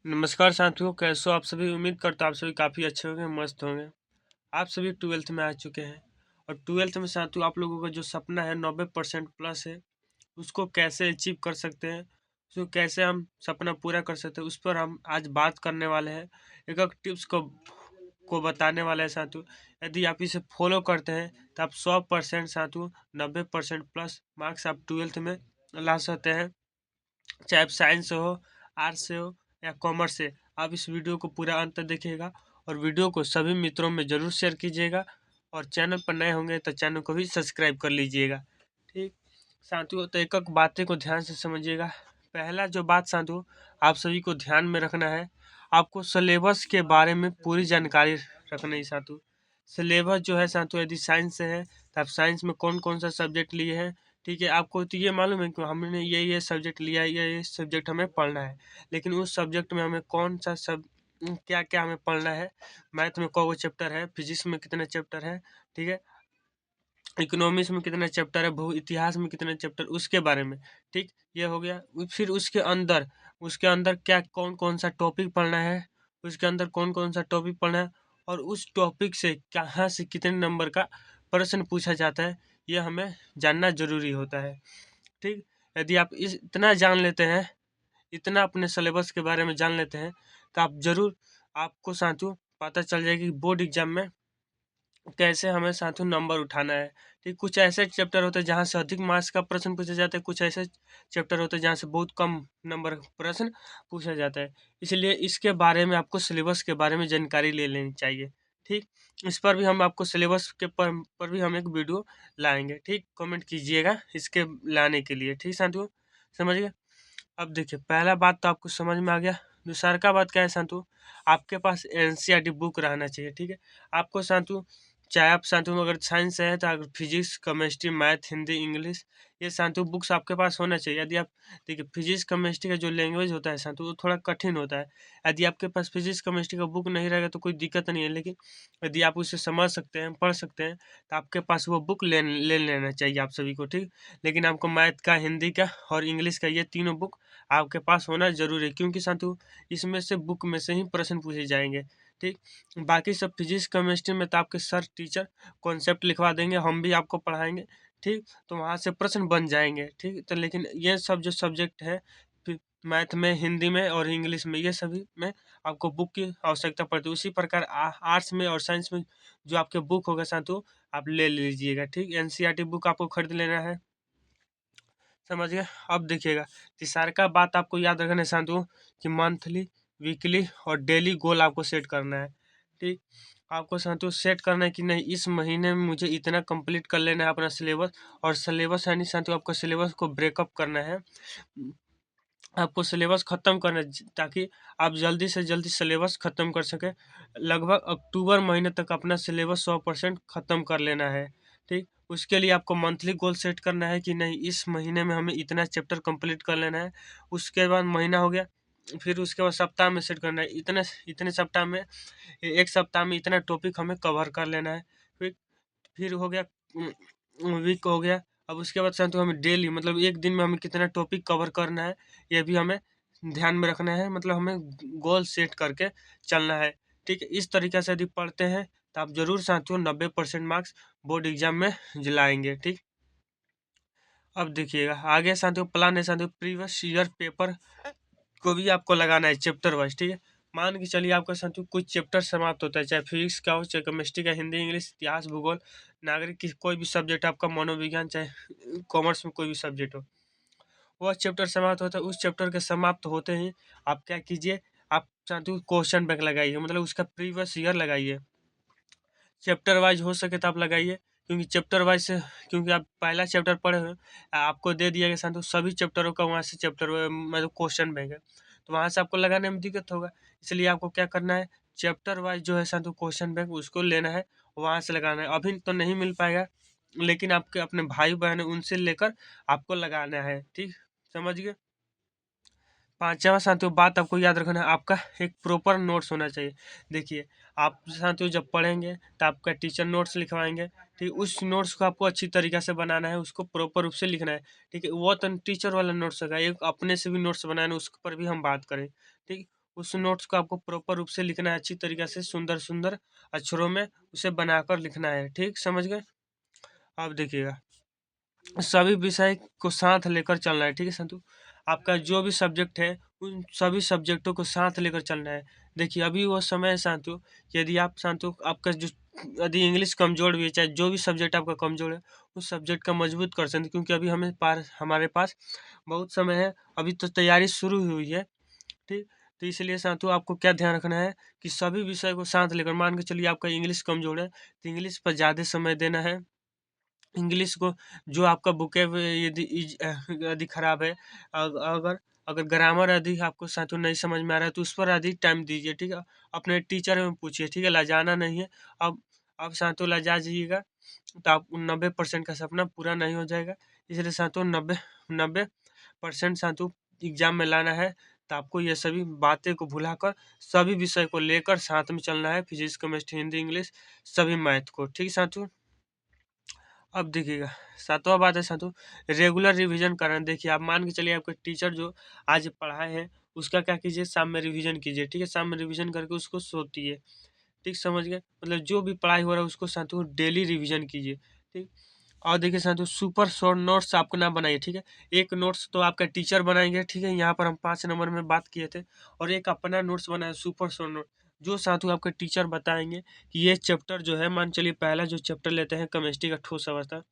नमस्कार साथियों, कैसे हो आप सभी। उम्मीद करता हूँ आप सभी काफ़ी अच्छे होंगे, मस्त होंगे। आप सभी ट्वेल्थ में आ चुके हैं और ट्वेल्थ में साथियों आप लोगों का जो सपना है 90% प्लस है, उसको कैसे अचीव कर सकते हैं, उसको कैसे हम सपना पूरा कर सकते हैं, उस पर हम आज बात करने वाले हैं। एक एक टिप्स को बताने वाले हैं साथियों। यदि आप इसे फॉलो करते हैं तो आप 100% साथियों 90% प्लस मार्क्स आप ट्वेल्थ में ला सकते हैं। चाहे आप साइंस से हो, आर्ट्स से हो या कॉमर्स से। आप इस वीडियो को पूरा अंत तक देखिएगा और वीडियो को सभी मित्रों में ज़रूर शेयर कीजिएगा और चैनल पर नए होंगे तो चैनल को भी सब्सक्राइब कर लीजिएगा। ठीक साथियों, तो एक एक बातें को ध्यान से समझिएगा। पहला जो बात साथियों आप सभी को ध्यान में रखना है, आपको सिलेबस के बारे में पूरी जानकारी रखना है साथियों। सिलेबस जो है साथियों, यदि साइंस से है तो आप साइंस में कौन कौन सा सब्जेक्ट लिए हैं। ठीक है, आपको तो ये मालूम है कि हमने ये सब्जेक्ट लिया है, ये सब्जेक्ट हमें पढ़ना है, लेकिन उस सब्जेक्ट में हमें कौन सा सब क्या क्या हमें पढ़ना है। मैथ में कौ चैप्टर है, फिजिक्स में कितने चैप्टर है, ठीक है, इकोनॉमिक्स में कितने चैप्टर है, भू इतिहास में कितने चैप्टर, उसके बारे में। ठीक, ये हो गया। फिर उसके अंदर क्या कौन कौन सा टॉपिक पढ़ना है, उसके अंदर कौन कौन सा टॉपिक पढ़ना है और उस टॉपिक से कहाँ से कितने नंबर का प्रश्न पूछा जाता है, ये हमें जानना जरूरी होता है। ठीक, यदि आप इतना जान लेते हैं, इतना अपने सिलेबस के बारे में जान लेते हैं, तो आप जरूर आपको साथियों पता चल जाएगी कि बोर्ड एग्जाम में कैसे हमें साथियों नंबर उठाना है। ठीक, कुछ ऐसे चैप्टर होते हैं जहाँ से अधिक मार्क्स का प्रश्न पूछा जाता है, कुछ ऐसे चैप्टर होते हैं जहाँ से बहुत कम नंबर का प्रश्न पूछा जाता है। इसलिए इसके बारे में आपको सिलेबस के बारे में जानकारी ले लेनी चाहिए। ठीक, इस पर भी हम आपको सिलेबस के पर भी हम एक वीडियो लाएंगे। ठीक, कमेंट कीजिएगा इसके लाने के लिए। ठीक साथियों, समझ गए। अब देखिए, पहला बात तो आपको समझ में आ गया। दूसरा का बात क्या है संतु, आपके पास एनसीईआरटी बुक रहना चाहिए। ठीक है, आपको संतु चाहे आप संतु अगर साइंस से है तो अगर physics, chemistry, math, Hindi, English, ये संतु बुक्स आपके पास होना चाहिए। यदि आप देखिए, फिजिक्स केमिस्ट्री का जो लैंग्वेज होता है संतु वो थोड़ा कठिन होता है। यदि आपके पास फिजिक्स केमिस्ट्री का बुक नहीं रहेगा तो कोई दिक्कत नहीं है, लेकिन यदि आप उसे समझ सकते हैं, पढ़ सकते हैं, तो आपके पास वो बुक ले लेना चाहिए आप सभी को। ठीक, लेकिन आपको मैथ का, हिंदी का और इंग्लिश का ये तीनों बुक आपके पास होना जरूरी है, क्योंकि साथियों इसमें से बुक में से ही प्रश्न पूछे जाएंगे। ठीक, बाकी सब फिजिक्स केमिस्ट्री में तो आपके सर टीचर कॉन्सेप्ट लिखवा देंगे, हम भी आपको पढ़ाएंगे। ठीक, तो वहाँ से प्रश्न बन जाएंगे। ठीक, तो लेकिन ये सब जो सब्जेक्ट है, मैथ में, हिंदी में और इंग्लिश में, ये सभी में आपको बुक की आवश्यकता पड़ती है। उसी प्रकार आर्ट्स में और साइंस में जो आपके बुक होगा साथियों आप ले लीजिएगा। ठीक, एनसीईआरटी बुक आपको खरीद लेना है। समझ गए। अब देखिएगा, तीसरा का बात आपको याद रखना है साथियों कि मंथली, वीकली और डेली गोल आपको सेट करना है। ठीक, आपको साथियों सेट करना है कि नहीं, इस महीने में मुझे इतना कंप्लीट कर लेना है अपना सिलेबस। और सिलेबस यानी साथियों आपको सिलेबस को ब्रेकअप करना है, आपको सिलेबस ख़त्म करना है, ताकि आप जल्दी से जल्दी सिलेबस ख़त्म कर सकें। लगभग अक्टूबर महीने तक अपना सिलेबस 100% ख़त्म कर लेना है। ठीक, उसके लिए आपको मंथली गोल सेट करना है कि नहीं, इस महीने में हमें इतना चैप्टर कंप्लीट कर लेना है। उसके बाद महीना हो गया, फिर उसके बाद सप्ताह में सेट करना है, इतने इतने सप्ताह में, एक सप्ताह में इतना टॉपिक हमें कवर कर लेना है। फिर हो गया वीक हो गया। अब उसके बाद साथियों हमें डेली, मतलब एक दिन में हमें कितना टॉपिक कवर करना है, ये भी हमें ध्यान में रखना है। मतलब हमें गोल सेट करके चलना है। ठीक है, इस तरीके से यदि पढ़ते हैं तो आप जरूर साथियों 90% मार्क्स बोर्ड एग्जाम में दिलाएंगे। ठीक, अब देखिएगा आगे साथियों, प्लान है साथियों, प्रीवियस ईयर पेपर को भी आपको लगाना है चैप्टर वाइज। ठीक है, मान के चलिए आपका साथियों कुछ चैप्टर समाप्त होता है, चाहे फिजिक्स का हो, चाहे केमिस्ट्री का, हिंदी, इंग्लिश, इतिहास, भूगोल, नागरिक की कोई भी सब्जेक्ट आपका, मनोविज्ञान, चाहे कॉमर्स में कोई भी सब्जेक्ट हो, वह चैप्टर समाप्त होता है। उस चैप्टर के समाप्त होते ही आप क्या कीजिए, आप साथियों क्वेश्चन बैंक लगाइए, मतलब उसका प्रीवियस ईयर लगाइए। चैप्टर वाइज हो सके तो आप लगाइए, क्योंकि चैप्टर वाइज से, क्योंकि आप पहला चैप्टर पढ़े हुए हैं, आपको दे दिया गया साथियों सभी चैप्टरों का, वहाँ से चैप्टर मतलब क्वेश्चन बैंक है, तो वहाँ से आपको लगाने में दिक्कत होगा। इसलिए आपको क्या करना है, चैप्टर वाइज जो है साथियों क्वेश्चन बैंक उसको लेना है, वहाँ से लगाना है। अभी तो नहीं मिल पाएगा, लेकिन आपके अपने भाई बहन है उनसे लेकर आपको लगाना है। ठीक, समझ गए। पांचवा साथियों बात आपको याद रखना है, आपका एक प्रॉपर नोट्स होना चाहिए। देखिए, आप साथियों जब पढ़ेंगे तो आपका टीचर नोट्स लिखवाएंगे। ठीक, उस नोट्स को आपको अच्छी तरीके से बनाना है, उसको प्रॉपर रूप से लिखना है। ठीक है, वो तो टीचर वाला नोट्स होगा, एक अपने से भी नोट्स बनाना है, उस पर भी हम बात करें। ठीक, उस नोट्स को आपको प्रॉपर रूप से लिखना है, अच्छी तरीके से सुंदर सुंदर अक्षरों में उसे बनाकर लिखना है। ठीक, समझ गए? अब देखिएगा, सभी विषय को साथ लेकर चलना है। ठीक है संतु, आपका जो भी सब्जेक्ट है उन सभी सब्जेक्टों को साथ लेकर चलना है। देखिए अभी वो समय है शांतु, यदि आप शांतु आपका जो यदि इंग्लिश कमजोर भी है, चाहे जो भी सब्जेक्ट आपका कमजोर है, उस सब्जेक्ट का मजबूत कर सकते, क्योंकि अभी हमारे पास बहुत समय है, अभी तो तैयारी शुरू हुई है। ठीक, तो इसलिए शांतु आपको क्या ध्यान रखना है कि सभी विषय को साथ लेकर, मान के चलिए आपका इंग्लिश कमजोर है तो इंग्लिश पर ज़्यादा समय देना है। इंग्लिश को जो आपका बुकेब यदि खराब है, अगर अगर ग्रामर यदि आपको साथों नहीं समझ में आ रहा है तो उस पर अधिक टाइम दीजिए। ठीक है, अपने टीचर में पूछिए। ठीक है, लजाना नहीं है। अब साथों लजा जाइएगा तो आप 90% का सपना पूरा नहीं हो जाएगा। इसलिए साथों 90% साथों एग्जाम में लाना है। तो आपको ये सभी बातें को भुलाकर सभी विषय को लेकर साथ में चलना है, फिजिक्स केमिस्ट्री हिंदी इंग्लिश सभी मैथ को। ठीक है साथों, अब देखिएगा सातवां बात है साथों, रेगुलर रिवीजन करना। देखिए आप मान के चलिए आपके टीचर जो आज पढ़ाए हैं उसका क्या कीजिए, शाम में रिवीजन कीजिए। ठीक है, शाम में रिवीजन करके उसको सोतिए। ठीक, समझ गए? मतलब जो भी पढ़ाई हो रहा है उसको साथों डेली रिवीजन कीजिए। ठीक, और देखिए साथों सुपर शॉर्ट नोट्स आपको ना बनाइए। ठीक है, एक नोट्स तो आपका टीचर बनाएंगे। ठीक है, यहाँ पर हम 5 नंबर में बात किए थे, और एक अपना नोट्स बनाए सुपर शॉर्ट नोट, जो साथों आपके टीचर बताएंगे कि ये चैप्टर जो है, मान चलिए पहला जो चैप्टर लेते हैं केमिस्ट्री का ठोस अवस्था,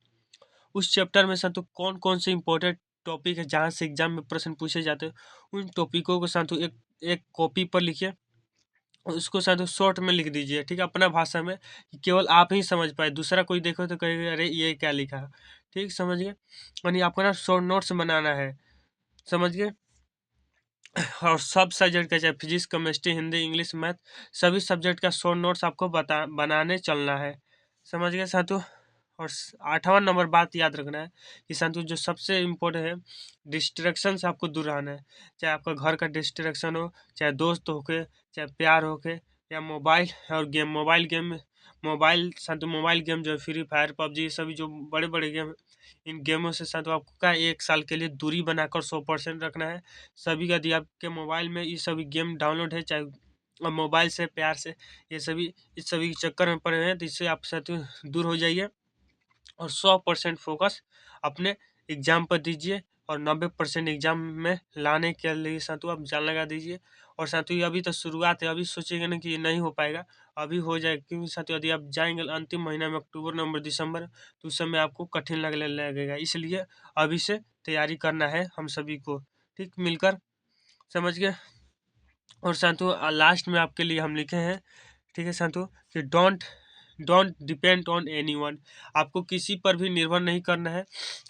उस चैप्टर में साथों कौन कौन से इंपॉर्टेंट टॉपिक है जहाँ से एग्जाम में प्रश्न पूछे जाते हैं, उन टॉपिकों को साथों एक एक कॉपी पर लिखिए और उसको साथों शॉर्ट में लिख दीजिए। ठीक है, अपना भाषा में, कि केवल आप ही समझ पाए, दूसरा कोई देखो तो कहेगा अरे ये क्या लिखा है। ठीक, समझ गए? यानी आपको ना शॉर्ट नोट्स बनाना है, समझ गए? और सब सब्जेक्ट का, चाहे physics chemistry Hindi English math, सभी सब्जेक्ट का शॉर्ट नोट्स आपको बनाने चलना है। समझ गए साथियों? और 8वां नंबर बात याद रखना है कि साथियों जो सबसे इम्पोर्टेंट है, डिस्ट्रैक्शन से आपको दूर रहना है। चाहे आपका घर का डिस्ट्रैक्शन हो, चाहे दोस्त होके, चाहे प्यार होके, या मोबाइल और गेम, मोबाइल गेम जो है फ्री फायर पबजी, ये सभी जो बड़े बड़े गेम, इन गेमों से साथियों आपको क्या 1 साल के लिए दूरी बनाकर 100% रखना है। सभी यदि आपके मोबाइल में ये सभी गेम डाउनलोड है, चाहे मोबाइल से प्यार से, ये सभी इस सभी के चक्कर में पड़े हैं, तो इससे आप साथियों दूर हो जाइए और 100% फोकस अपने एग्जाम पर दीजिए, और 90% एग्जाम में लाने के लिए साथियों आप जान लगा दीजिए। और साथियों अभी तो शुरुआत है, अभी सोचेंगे ना कि ये नहीं हो पाएगा, अभी हो जाएगा, क्योंकि साथियों यदि आप जाएंगे अंतिम महीना में अक्टूबर नवंबर दिसंबर, तो उस समय आपको कठिन लगने लगेगा। इसलिए अभी से तैयारी करना है हम सभी को। ठीक, मिलकर, समझ गए? और साथियों लास्ट में आपके लिए हम लिखे हैं, ठीक है साथियों, कि don't don't depend on anyone. आपको किसी पर भी निर्भर नहीं करना है,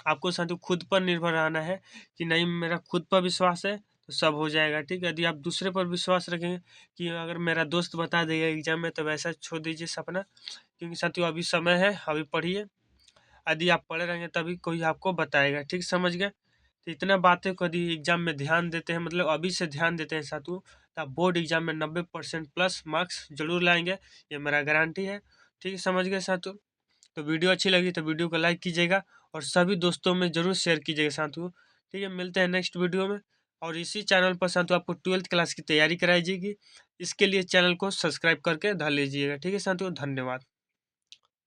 आपको साथियों खुद पर निर्भर रहना है, कि नहीं मेरा खुद पर विश्वास है तो सब हो जाएगा। ठीक है, यदि आप दूसरे पर विश्वास रखेंगे कि अगर मेरा दोस्त बता देगा एग्जाम में, तो वैसा छोड़ दीजिए सपना, क्योंकि साथियों अभी समय है, अभी पढ़िए। यदि आप पढ़े रहेंगे तभी कोई आपको बताएगा। ठीक, समझ गए? तो इतना बातें को यदि एग्जाम में ध्यान देते हैं, मतलब अभी से ध्यान देते हैं साथियों, तो आप बोर्ड एग्जाम में 90% प्लस मार्क्स जरूर लाएंगे, ये मेरा गारंटी है। ठीक है, समझ गए साथियों? तो वीडियो अच्छी लगी तो वीडियो को लाइक कीजिएगा, और सभी दोस्तों में जरूर शेयर कीजिएगा साथियों। ठीक है, मिलते हैं नेक्स्ट वीडियो में। और इसी चैनल पर साथियों आपको 12th क्लास की तैयारी कराई जाएगी, इसके लिए चैनल को सब्सक्राइब करके धर लीजिएगा। ठीक है साथियों, धन्यवाद।